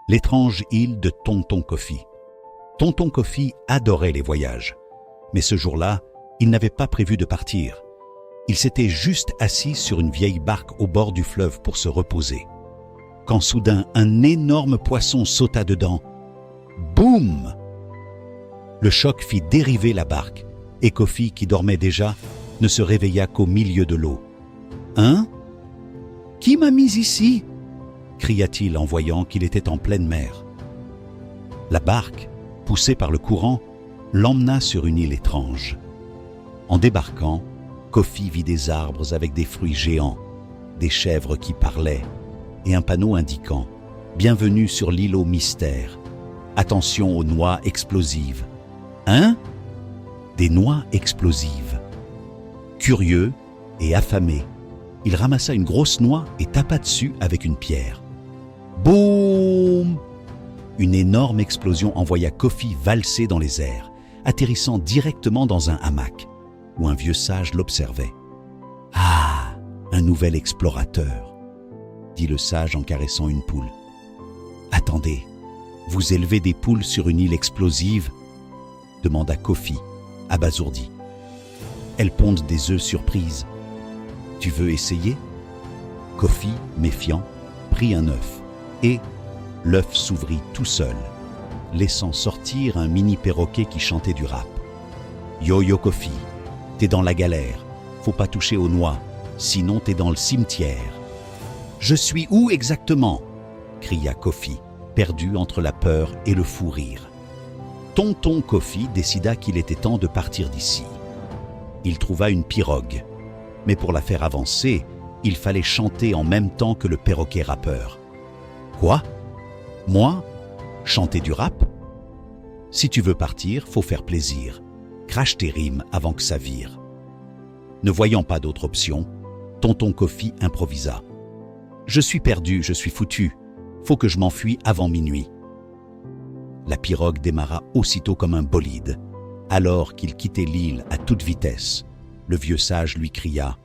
L'étrange île de Tonton Kofi. Tonton Kofi adorait les voyages. Mais ce jour-là, il n'avait pas prévu de partir. Il s'était juste assis sur une vieille barque au bord du fleuve pour se reposer. Quand soudain, un énorme poisson sauta dedans. Boum! Le choc fit dériver la barque, et Kofi, qui dormait déjà, ne se réveilla qu'au milieu de l'eau. « Hein? Qui m'a mis ici ?» cria-t-il en voyant qu'il était en pleine mer. La barque, poussée par le courant, l'emmena sur une île étrange. En débarquant, Kofi vit des arbres avec des fruits géants, des chèvres qui parlaient, et un panneau indiquant « Bienvenue sur l'îlot mystère. Attention aux noix explosives. » Hein? Des noix explosives. Curieux et affamé, il ramassa une grosse noix et tapa dessus avec une pierre. Boum! Une énorme explosion envoya Kofi valser dans les airs, atterrissant directement dans un hamac, où un vieux sage l'observait. « Ah, un nouvel explorateur !» dit le sage en caressant une poule. « Attendez, vous élevez des poules sur une île explosive ?» demanda Kofi, abasourdi. « Elles pondent des œufs surprises. Tu veux essayer ?» Kofi, méfiant, prit un œuf et l'œuf s'ouvrit tout seul, laissant sortir un mini perroquet qui chantait du rap. « Yo yo Kofi, t'es dans la galère, faut pas toucher aux noix, sinon t'es dans le cimetière. »« Je suis où exactement ?» cria Kofi, perdu entre la peur et le fou rire. Tonton Kofi décida qu'il était temps de partir d'ici. Il trouva une pirogue, mais pour la faire avancer, il fallait chanter en même temps que le perroquet rappeur. « Quoi? Moi? Chanter du rap? Si tu veux partir, faut faire plaisir. Crache tes rimes avant que ça vire. » Ne voyant pas d'autre option, Tonton Kofi improvisa. « Je suis perdu, je suis foutu. Faut que je m'enfuis avant minuit. » La pirogue démarra aussitôt comme un bolide. Alors qu'il quittait l'île à toute vitesse, le vieux sage lui cria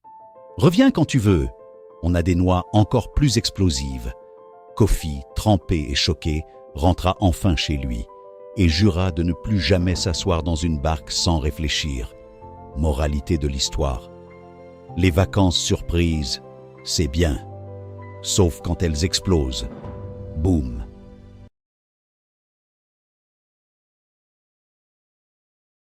« Reviens quand tu veux, on a des noix encore plus explosives. » Kofi, trempé et choqué, rentra enfin chez lui et jura de ne plus jamais s'asseoir dans une barque sans réfléchir. Moralité de l'histoire. Les vacances surprises, c'est bien, sauf quand elles explosent. Boum!